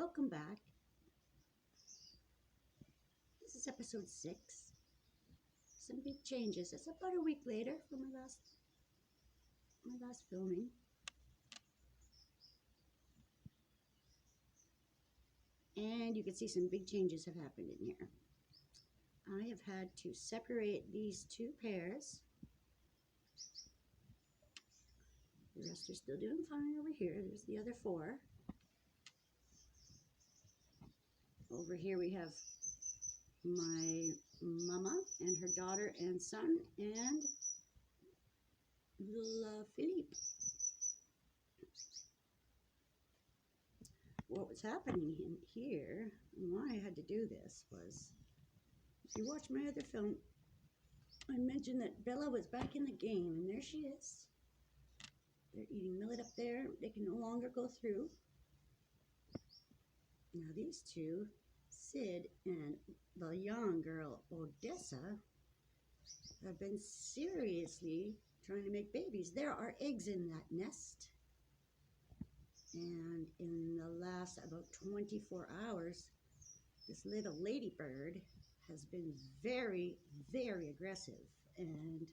welcome back. This is episode 6. Some big changes. It's about a week later from my last filming. And you can see some big changes have happened in here. I have had to separate these two pairs. The rest are still doing fine over here. There's the other 4. Over here we have my mama and her daughter and son and little Philippe. What was happening in here, and why I had to do this, was if you watch my other film, I mentioned that Bella was back in the game, and there she is. They're eating millet up there. They can no longer go through. Now these two, Sid and the young girl Odessa, have been seriously trying to make babies. There are eggs in that nest. And in the last about 24 hours, this little ladybird has been very, very aggressive and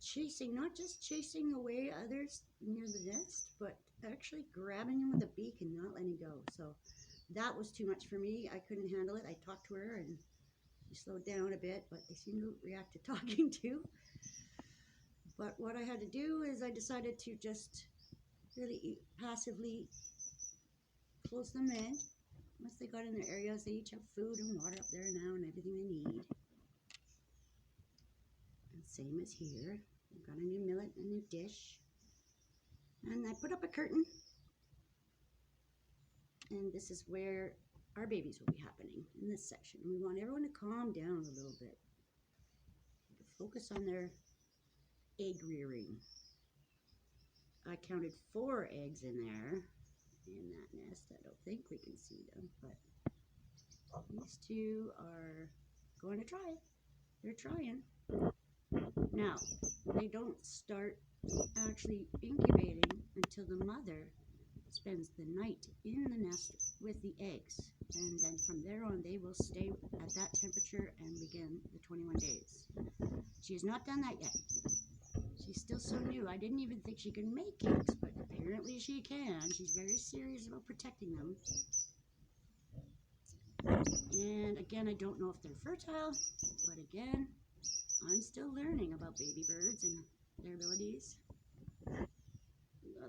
chasing, not just chasing away others near the nest, but actually grabbing them with a beak and not letting go. So that was too much for me. I couldn't handle it. I talked to her and she slowed down a bit, but they seem to react to talking too. But what I had to do is I decided to just really passively close them in. Once they got in their areas, they each have food and water up there now and everything they need. And same as here. I've got a new millet, a new dish. And I put up a curtain. And this is where our babies will be happening, in this section. We want everyone to calm down a little bit. To focus on their egg rearing. I counted 4 eggs in there, in that nest. I don't think we can see them, but these two are going to try it. They're trying. Now, they don't start actually incubating until the mother spends the night in the nest with the eggs. And then from there on, they will stay at that temperature and begin the 21 days. She has not done that yet. She's still so new. I didn't even think she could make eggs, but apparently she can. She's very serious about protecting them. And again, I don't know if they're fertile, but again, I'm still learning about baby birds and their abilities.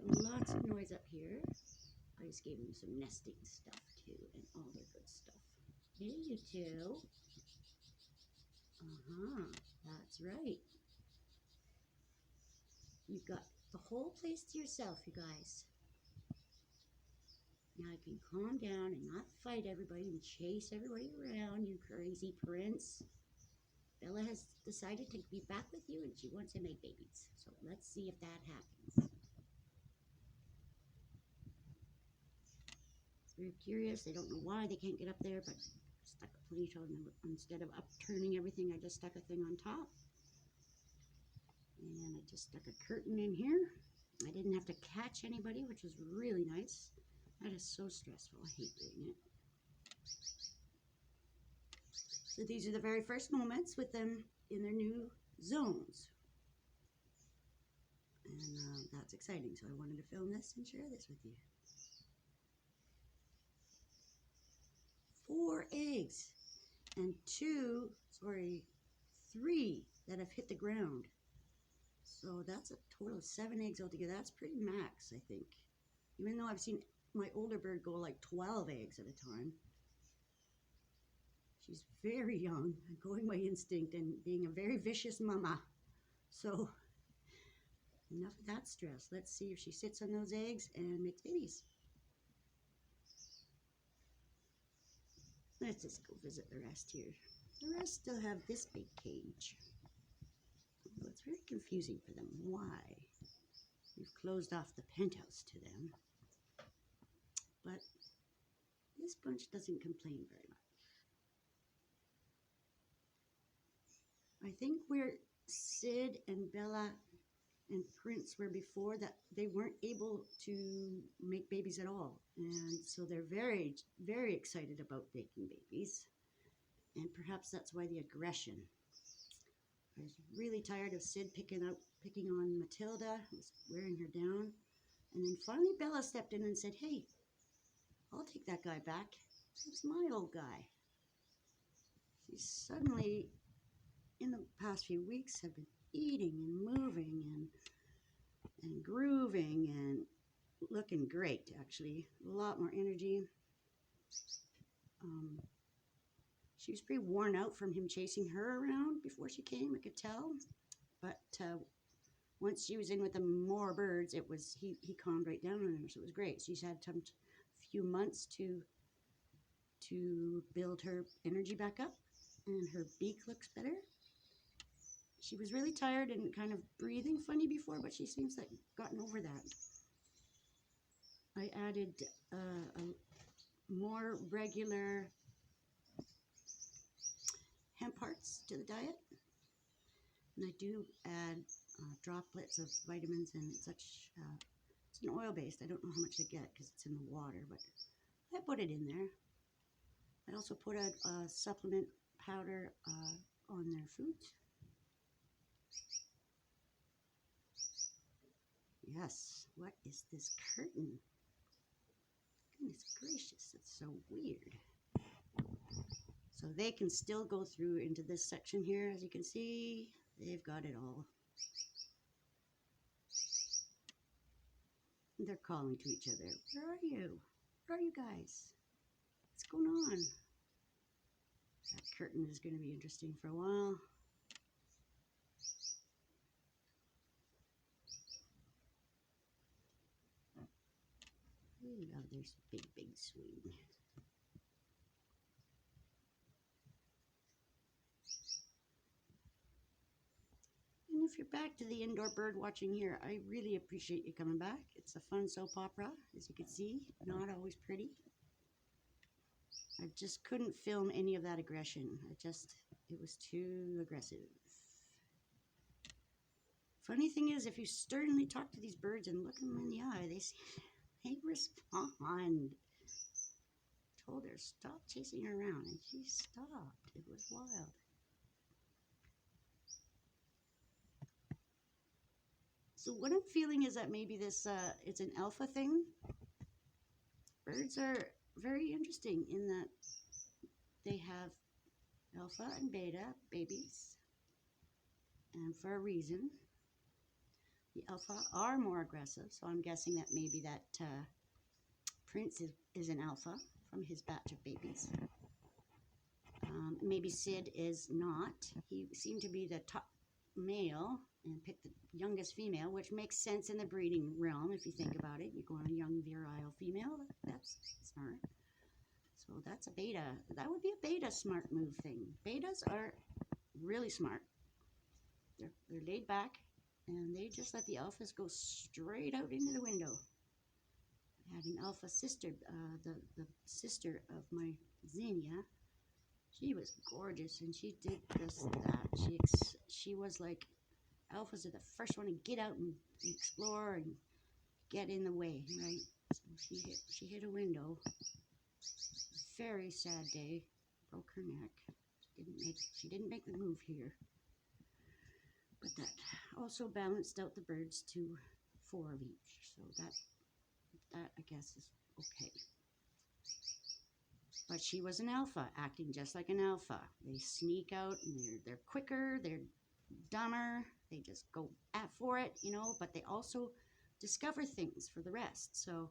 Lots of noise up here. I just gave them some nesting stuff too, and all their good stuff. Hey, you two. That's right. You've got the whole place to yourself, you guys. Now you can calm down and not fight everybody and chase everybody around, you crazy prince. Bella has decided to be back with you and she wants to make babies. So let's see if that happens. It's very curious. They don't know why they can't get up there, but I stuck a plate on them. Instead of upturning everything, I just stuck a thing on top. And I just stuck a curtain in here. I didn't have to catch anybody, which was really nice. That is so stressful. I hate doing it. So these are the very first moments with them in their new zones. And that's exciting. So I wanted to film this and share this with you. 4 eggs and 3 that have hit the ground. So that's a total of 7 eggs altogether. That's pretty max, I think. Even though I've seen my older bird go like 12 eggs at a time. She's very young, going by instinct and being a very vicious mama. So enough of that stress. Let's see if she sits on those eggs and makes babies. Let's just go visit the rest here. The rest still have this big cage. It's very confusing for them. Why? We've closed off the penthouse to them. But this bunch doesn't complain very much. I think where Sid and Bella and prints where before that they weren't able to make babies at all. And so they're very, very excited about making babies. And perhaps that's why the aggression. I was really tired of Sid picking on Matilda, was wearing her down. And then finally Bella stepped in and said, hey, I'll take that guy back. It's my old guy. She suddenly, in the past few weeks, have been eating and moving and grooving and looking great, actually. A lot more energy. She was pretty worn out from him chasing her around before she came, I could tell. But once she was in with the more birds, it was he calmed right down on her, so it was great. She's had a few months to build her energy back up, and her beak looks better. She was really tired and kind of breathing funny before, but she seems like gotten over that. I added a more regular hemp hearts to the diet, and I do add droplets of vitamins and such. It's an oil based. I don't know how much I get because it's in the water, but I put it in there. I also put a supplement powder on their food. Yes, what is this curtain? Goodness gracious, that's so weird. So they can still go through into this section here. As you can see, they've got it all. They're calling to each other. Where are you? Where are you guys? What's going on? That curtain is going to be interesting for a while. Oh, there's a big, big swing. And if you're back to the indoor bird watching here, I really appreciate you coming back. It's a fun soap opera, as you can see, not always pretty. I just couldn't film any of that aggression. It was too aggressive. Funny thing is, if you sternly talk to these birds and look them in the eye, they respond. Told her, stop chasing her around, and she stopped. It was wild. So what I'm feeling is that maybe this, it's an alpha thing. Birds are very interesting in that they have alpha and beta babies, and for a reason. The alpha are more aggressive, so I'm guessing that maybe that Prince is an alpha from his batch of babies. Maybe Sid is not. He seemed to be the top male and picked the youngest female, which makes sense in the breeding realm if you think about it. You go on a young virile female, that's smart. So that's a beta. That would be a beta smart move thing. Betas are really smart. They're laid back, and they just let the alphas go straight out into the window. I had an alpha sister, the sister of my Xenia. She was gorgeous, and she did just that. She was like, alphas are the first one to get out and explore and get in the way, right? So she hit a window. Very sad day. Broke her neck. She didn't make the move here. But that also balanced out the birds to 4 of each. So that I guess is okay. But she was an alpha, acting just like an alpha. They sneak out, and they're quicker, they're dumber, they just go for it, you know, but they also discover things for the rest. So,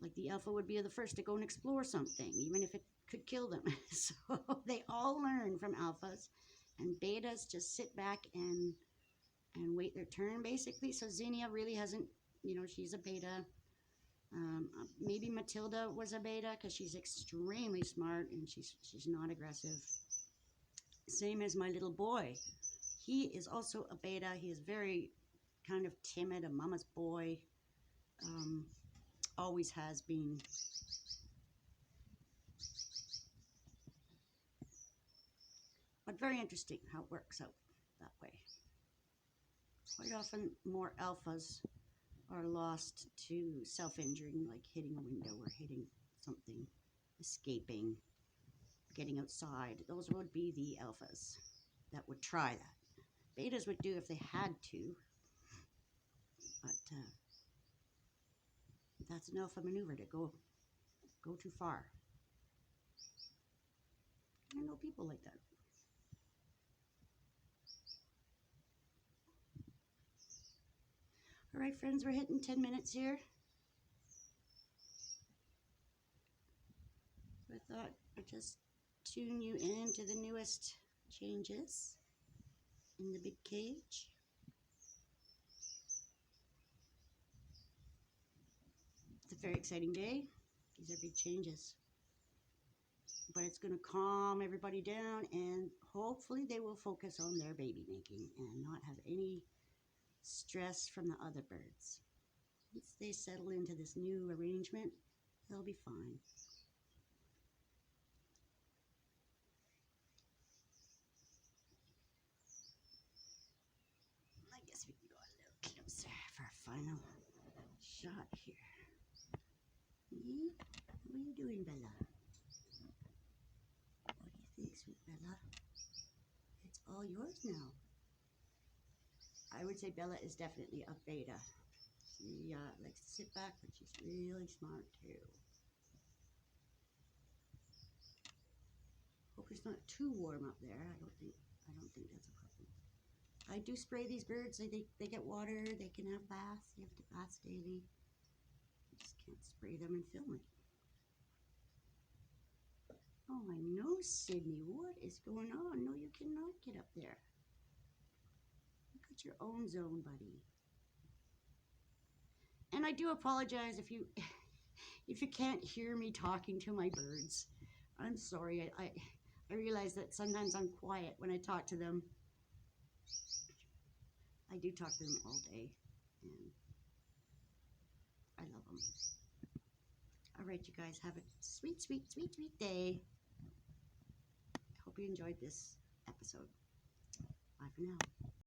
like the alpha would be the first to go and explore something, even if it could kill them. So they all learn from alphas, and betas just sit back and wait their turn, basically. So Xenia really hasn't, you know, she's a beta. Maybe Matilda was a beta because she's extremely smart and she's not aggressive. Same as my little boy. He is also a beta. He is very kind of timid, a mama's boy. Always has been. But very interesting how it works out that way. Quite often more alphas are lost to self-injuring, like hitting a window or hitting something, escaping, getting outside. Those would be the alphas that would try that. Betas would do if they had to, but that's an alpha maneuver to go too far. I know people like that. All right, friends, we're hitting 10 minutes here. So I thought I'd just tune you in to the newest changes in the big cage. It's a very exciting day. These are big changes. But it's going to calm everybody down, and hopefully they will focus on their baby making and not have any stress from the other birds. Once they settle into this new arrangement, they'll be fine. I guess we can go a little closer for a final shot here. What are you doing, Bella? What do you think, sweet Bella? It's all yours now. I would say Bella is definitely a beta. She likes to sit back, but she's really smart too. Hope it's not too warm up there. I don't think that's a problem. I do spray these birds. They get water. They can have baths. They have to bath daily. I just can't spray them and film it. Oh, I know, Sydney. What is going on? No, you cannot get up there. You got your own zone, buddy. And I do apologize if you can't hear me talking to my birds. I'm sorry. I realize that sometimes I'm quiet when I talk to them. I do talk to them all day, and I love them. All right, you guys, have a sweet, sweet, sweet, sweet day. I hope you enjoyed this episode. Bye for now.